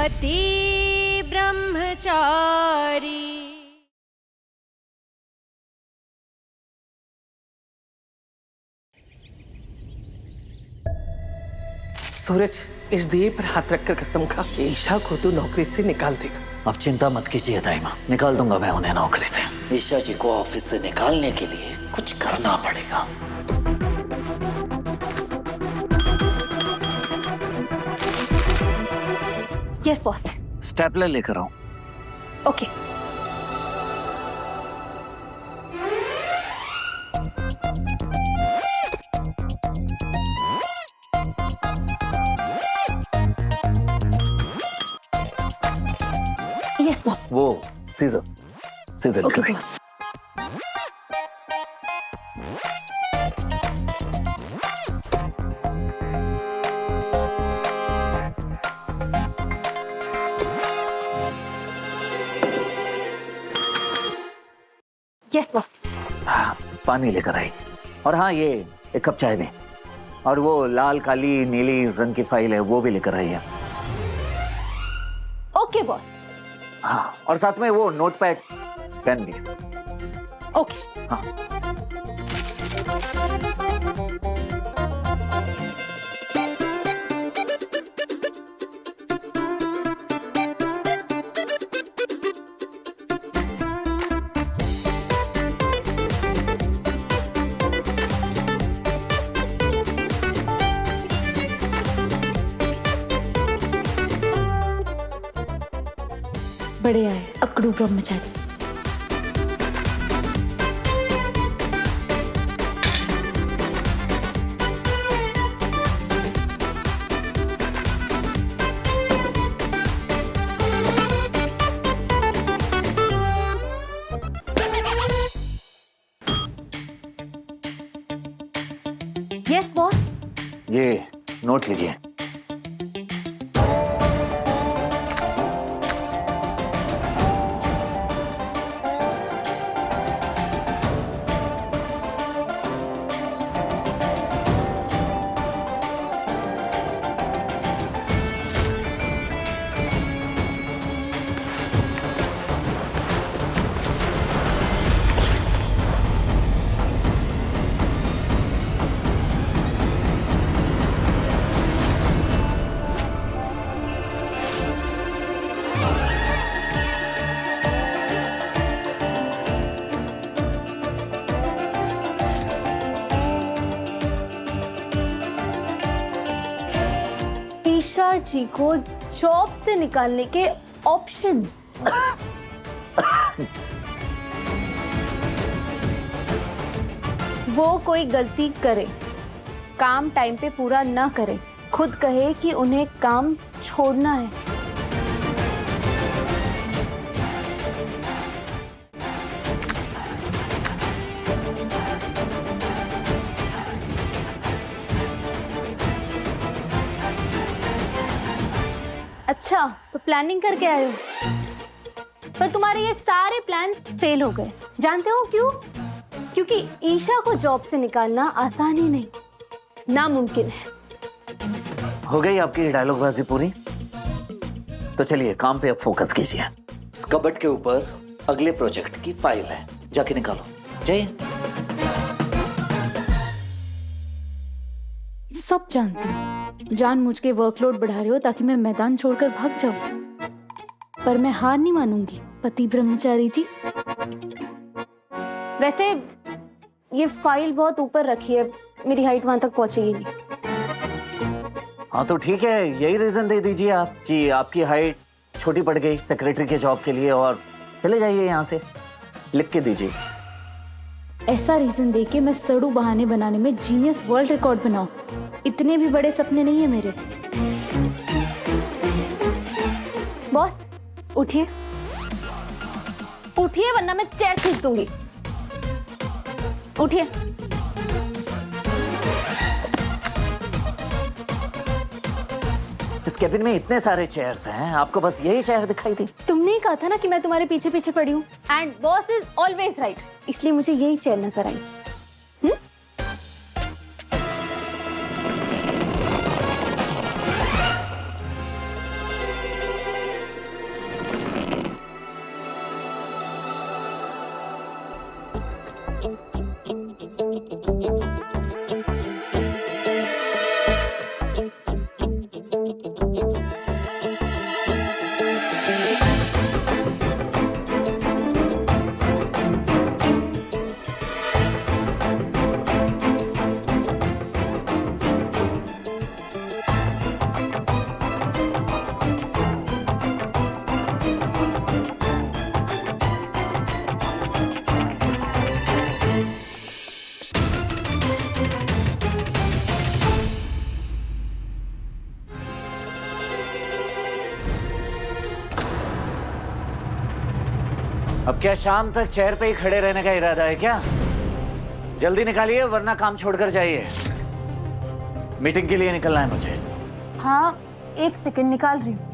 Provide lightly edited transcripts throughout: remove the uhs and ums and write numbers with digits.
पति ब्रह्मचारी। सूरज, इस दिए पर हाथ रखकर कसम खा कि ईशा को तू नौकरी से निकाल देगा। अब चिंता मत कीजिए दाइमा, निकाल दूंगा मैं उन्हें नौकरी से। ईशा जी को ऑफिस से निकालने के लिए कुछ करना पड़ेगा। Yes boss. स्टेपलर लेकर आओ। ओके। Yes boss. वो सीजर ओके लेकर बॉस। Yes boss. हाँ, पानी लेकर आई। और हाँ, ये एक कप चाय दें। और वो लाल काली नीली रंग की फाइल है वो भी लेकर आई है। Okay boss. हाँ, और साथ में वो नोटपैड पेन भी। ओके। हाँ। बढ़िया है अकड़ू ब्रह्मचारी। Yes boss. ये नोट लीजिए। ईशा जी को जॉब से निकालने के ऑप्शन। वो कोई गलती करे, काम टाइम पे पूरा ना करे, खुद कहे कि उन्हें काम छोड़ना है। अच्छा, तो प्लानिंग करके आए हो, पर तुम्हारे ये सारे प्लान्स फेल हो गए। जानते हो क्यों? क्योंकि ईशा को जॉब से निकालना आसान ही नहीं, नामुमकिन है। हो गई आपकी डायलॉगबाजी पूरी? तो चलिए काम पे अब फोकस कीजिए। उस कबर्ड के ऊपर अगले प्रोजेक्ट की फाइल है, जाके निकालो। जाइए। सब जानती हूँ, जानबूझ के वर्कलोड बढ़ा रहे हो ताकि मैं मैदान छोड़कर भाग जाऊं, पर मैं हार नहीं मानूंगी पति ब्रह्मचारी जी। वैसे ये फाइल बहुत ऊपर रखी है, मेरी हाइट वहां तक पहुंचेगी नहीं। हाँ तो ठीक है, यही रीजन दे दीजिए आप कि आपकी हाइट छोटी पड़ गई सेक्रेटरी के जॉब के लिए, और चले जाइए यहाँ से। लिख के दीजिए। ऐसा रीजन देके मैं सड़ू बहाने बनाने में जीनियस वर्ल्ड रिकॉर्ड बनाऊं, इतने भी बड़े सपने नहीं है मेरे। बॉस उठिए, उठिए वरना मैं चेयर खींच दूंगी। उठिए। इस कैबिन में इतने सारे चेयर्स हैं, आपको बस यही चेयर दिखाई दी? तुमने ही कहा था ना कि मैं तुम्हारे पीछे पीछे पड़ी हूँ, and boss is always right, इसलिए मुझे यही चेयर नजर आई। अब क्या शाम तक चेयर पे ही खड़े रहने का इरादा है क्या? जल्दी निकालिए वरना काम छोड़कर जाइए। मीटिंग के लिए निकलना है मुझे। हाँ, 1 सेकंड निकाल रही हूँ।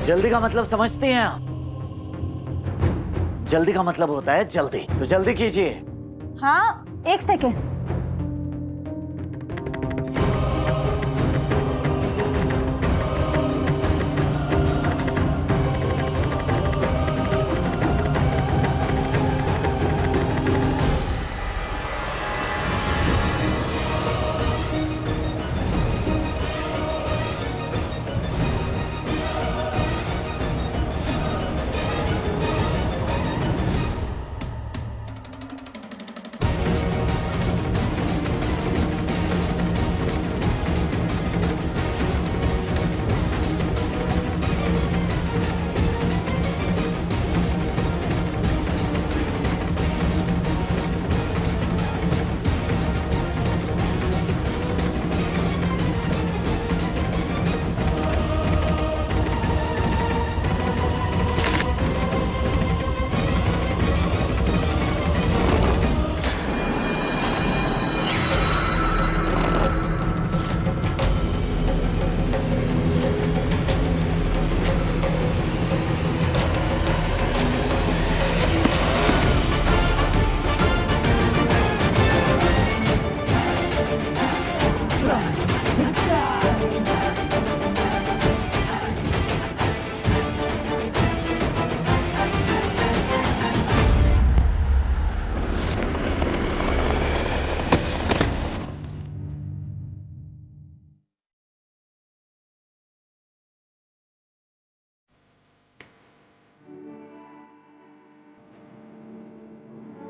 जल्दी का मतलब समझती हैं आप? जल्दी का मतलब होता है जल्दी, तो जल्दी कीजिए। हाँ, 1 सेकंड।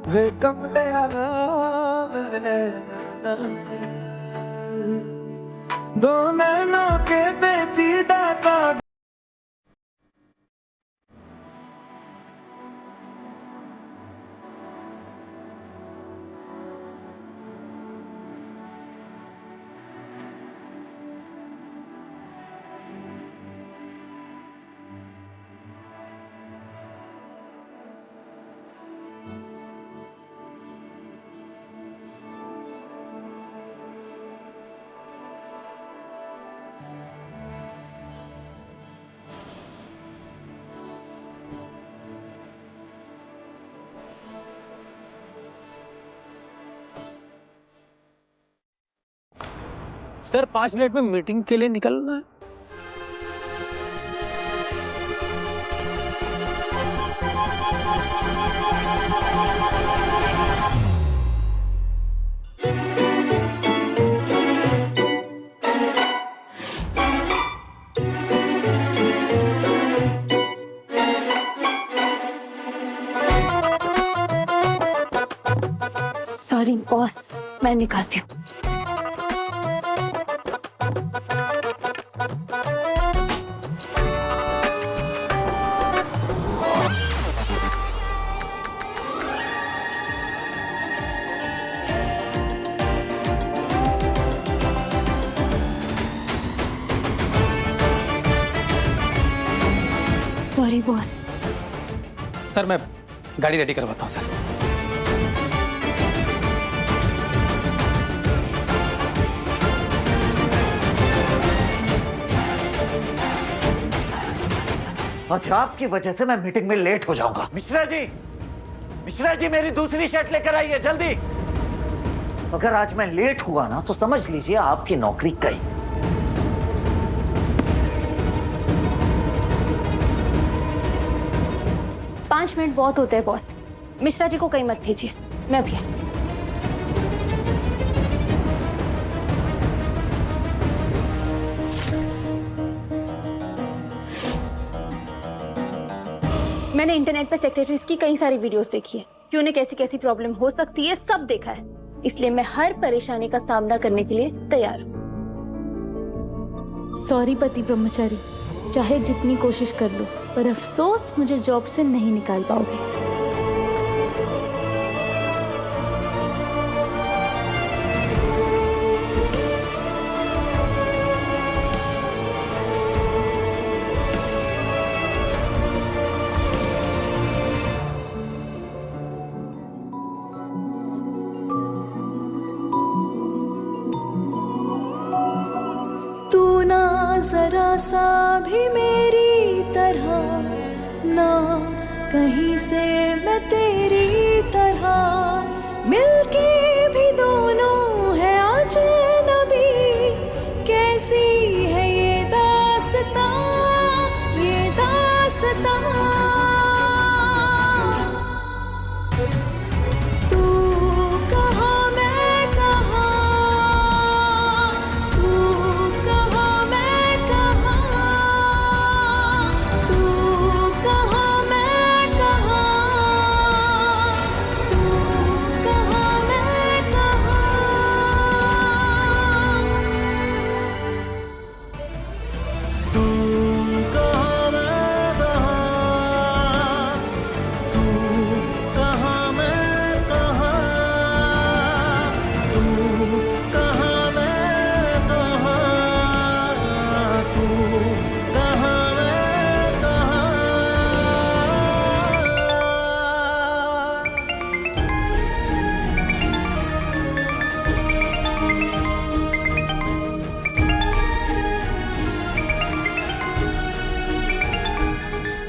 वे कमले दो नैनों के पेचीदा सा सर 5 मिनट में मीटिंग के लिए निकलना है। सॉरी बॉस, मैं निकालती हूँ। Sorry boss. सर मैं गाड़ी रेडी करवाता हूँ सर। अच्छा, आपकी वजह से मैं मीटिंग में लेट हो जाऊंगा। मिश्रा जी मेरी दूसरी शर्ट लेकर आइए जल्दी। अगर आज मैं लेट हुआ ना तो समझ लीजिए आपकी नौकरी गई। 5 मिनट बहुत होते हैं बॉस। मिश्रा जी को कहीं मत भेजिए, मैं भी। मैंने इंटरनेट पे सेक्रेटरीज की कई सारी वीडियोस देखी है कि उन्हें कैसी कैसी प्रॉब्लम हो सकती है, सब देखा है। इसलिए मैं हर परेशानी का सामना करने के लिए तैयार हूँ। सॉरी पति ब्रह्मचारी, चाहे जितनी कोशिश कर लो पर अफसोस मुझे जॉब से नहीं निकाल पाओगे। कहीं से मैं तेरी तरह मिलके भी दोनों है अजनबी। कैसी है ये दास्तां, ये दास्तां। तू कहाँ मैं कहाँ, तू कहाँ मैं कहाँ, तू कहाँ मैं कहाँ, तू कहाँ मैं कहाँ। तू कहाँ मैं कहाँ, तू कहाँ मैं कहाँ, तू कहाँ मैं कहाँ, तू कहाँ मैं कहाँ।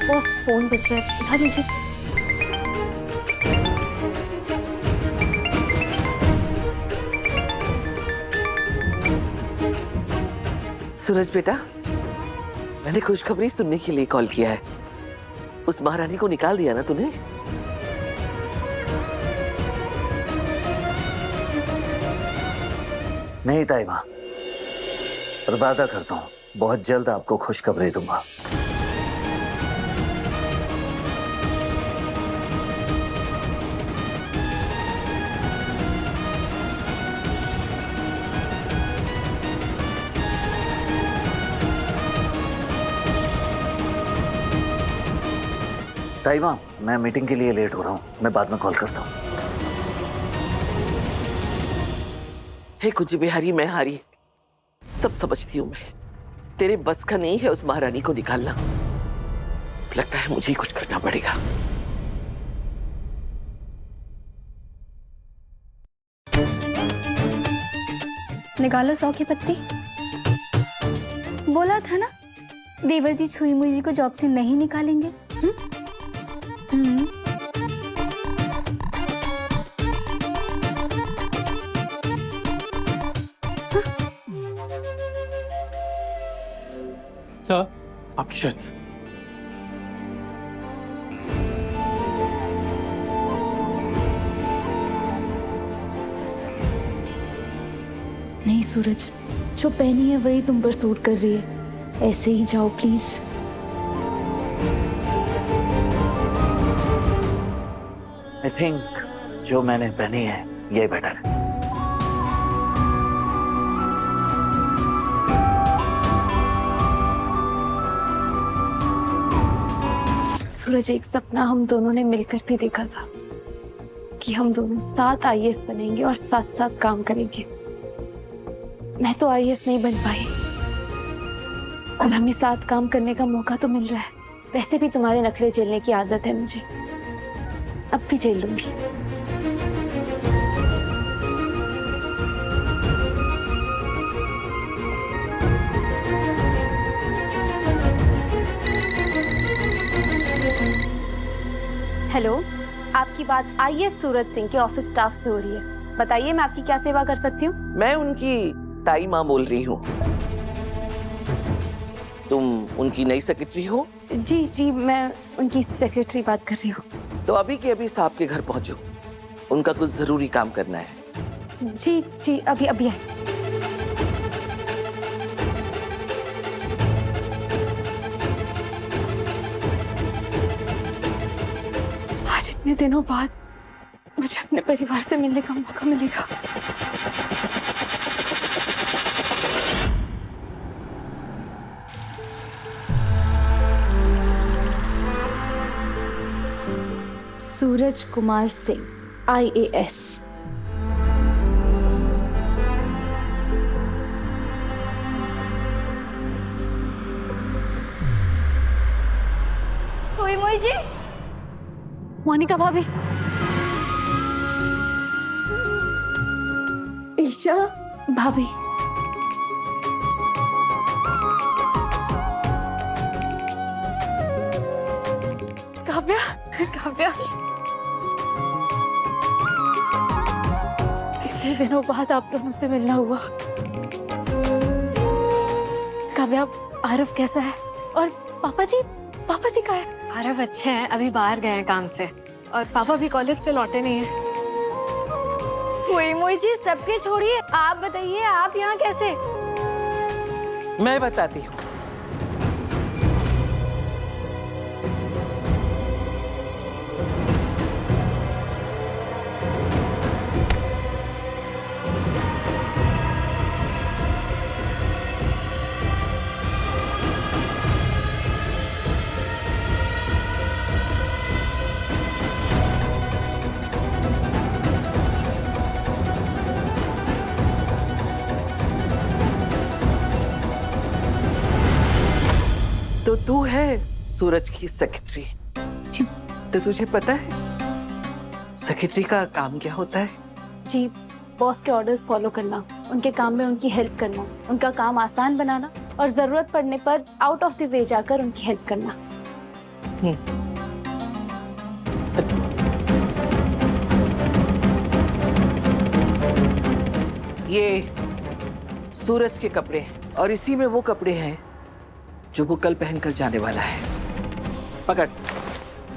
बॉस फोन बज रहा है, उठा दीजिए। सूरज बेटा, मैंने खुशखबरी सुनने के लिए कॉल किया है। उस महारानी को निकाल दिया ना तूने? नहीं ताइमा, पर वादा करता हूँ बहुत जल्द आपको खुशखबरी दूंगा। ताइमा, मैं मीटिंग के लिए लेट हो रहा हूँ, मैं बाद में कॉल करता हूँ। हे कुछ बिहारी मैं हारी, सब समझती हूँ मैं। तेरे बस का नहीं है उस महारानी को निकालना। लगता है मुझे ही कुछ करना पड़ेगा। निकालो 100 की पत्ती। बोला था ना देवर जी छुई मुई जी को जॉब से नहीं निकालेंगे। सर आपकी शर्ट। नहीं सूरज, जो पहनी है वही तुम पर सूट कर रही है। ऐसे ही जाओ प्लीज। आई थिंक जो मैंने पहनी है ये बेटर है। सूरज, एक सपना हम दोनों ने मिलकर भी देखा था कि हम दोनों साथ आईएएस बनेंगे और साथ साथ काम करेंगे। मैं तो आईएएस नहीं बन पाई और हमें साथ काम करने का मौका तो मिल रहा है। वैसे भी तुम्हारे नखरे झेलने की आदत है मुझे, अब भी झेल लूंगी। हेलो, आपकी बात आईएएस सूरज सिंह के ऑफिस स्टाफ से हो रही है। बताइए मैं आपकी क्या सेवा कर सकती हूँ? मैं उनकी ताई माँ बोल रही हूँ। तुम उनकी नई सेक्रेटरी हो? जी जी, मैं उनकी सेक्रेटरी बात कर रही हूँ। तो अभी के अभी साहब के घर पहुंचो, उनका कुछ जरूरी काम करना है। जी जी, अभी अभी आए। आज इतने दिनों बाद मुझे अपने परिवार से मिलने का मौका मिलेगा। सूरज कुमार सिंह, आईएएस। मोई जी, मोनिका भाभी, ईशा भाभी, काव्या, काव्या, इतने दिनों बाद आप दोनों से मिलना हुआ। काव्या, आरव कैसा है? और पापा जी कहाँ है? आरव अच्छे हैं, अभी बाहर गए हैं काम से, और पापा भी कॉलेज से लौटे नहीं हैं। मोई जी सबके छोड़िए, आप बताइए आप यहाँ कैसे? मैं बताती हूँ। तो तू है सूरज की सेक्रेटरी। तो तुझे पता है सेक्रेटरी का काम क्या होता है? जी, बॉस के ऑर्डर्स फॉलो करना, उनके काम में उनकी हेल्प करना, उनका काम आसान बनाना और जरूरत पड़ने पर आउट ऑफ द वे जाकर उनकी हेल्प करना। ये सूरज के कपड़े हैं और इसी में वो कपड़े हैं जो वो कल पहनकर जाने वाला है। पकड़,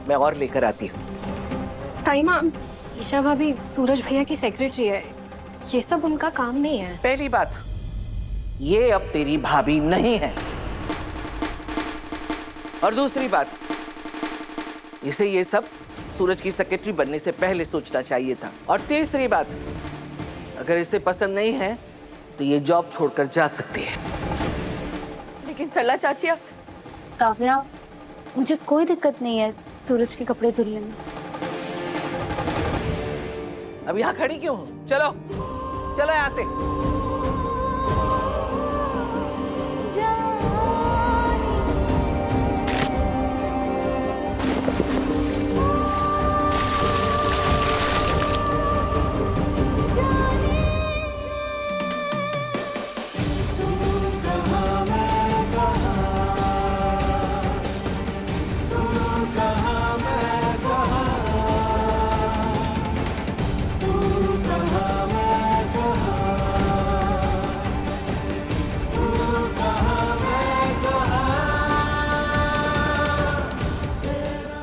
मैं और लेकर आती हूँ। ताई माँ, ईशा भाभी सूरज भैया की सेक्रेटरी है, ये सब उनका काम नहीं है। पहली बात, ये अब तेरी भाभी नहीं है। और दूसरी बात, इसे ये सब सूरज की सेक्रेटरी बनने से पहले सोचना चाहिए था। और तीसरी बात, अगर इसे पसंद नहीं है तो ये जॉब छोड़कर जा सकती है। लेकिन सरला चाची आप काव्या, मुझे कोई दिक्कत नहीं है सूरज के कपड़े धुलने में। अब यहाँ खड़ी क्यों हो? चलो चलो यहाँ से।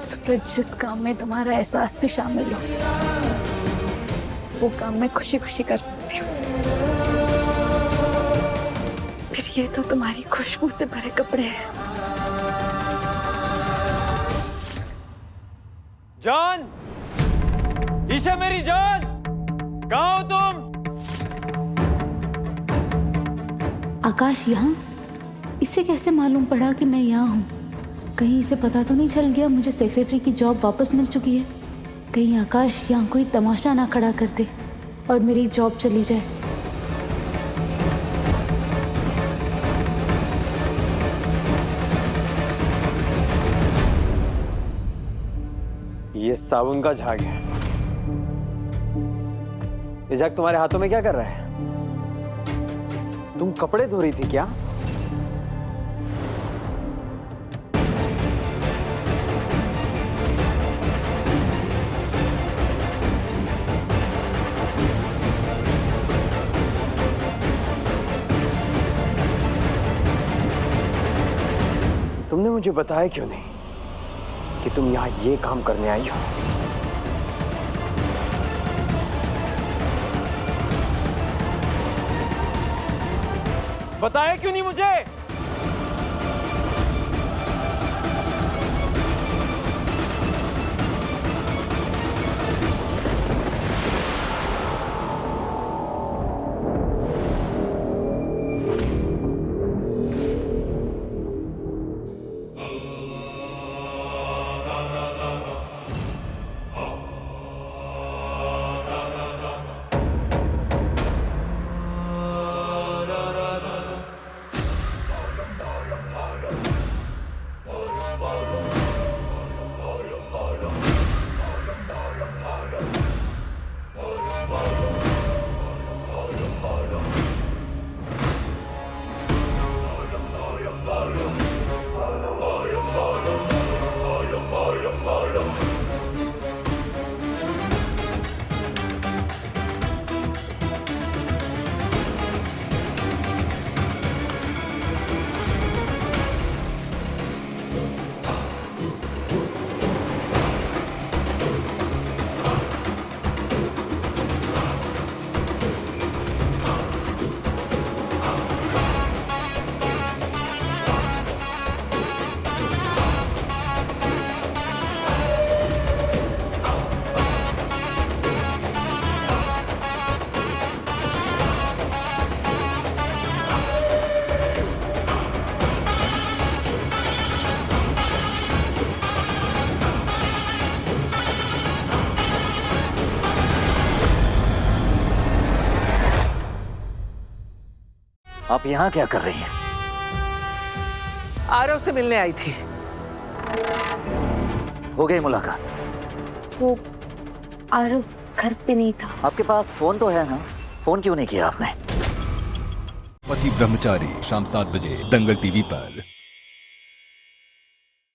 सूरज, जिस काम में तुम्हारा एहसास भी शामिल हो, वो काम मैं खुशी खुशी कर सकती हूँ। फिर ये तो तुम्हारी खुशबू से भरे कपड़े हैं। जान, ईशा मेरी जान, कहाँ हो तुम? आकाश यहाँ? इसे कैसे मालूम पड़ा कि मैं यहाँ हूँ? कहीं इसे पता तो नहीं चल गया मुझे सेक्रेटरी की जॉब वापस मिल चुकी है? कहीं आकाश यहाँ कोई तमाशा ना खड़ा कर दे और मेरी जॉब चली जाए। ये साबुन का झाग है। ये झाग तुम्हारे हाथों में क्या कर रहा है? तुम कपड़े धो रही थी क्या? तुमने मुझे बताया क्यों नहीं कि तुम यहाँ ये काम करने आई हो? बताया क्यों नहीं मुझे? आप यहाँ क्या कर रही हैं? आरव से मिलने आई थी। हो गई मुलाकात? वो आरव घर पे नहीं था। आपके पास फोन तो है ना, फोन क्यों नहीं किया आपने? पति ब्रह्मचारी शाम 7 बजे दंगल टीवी पर।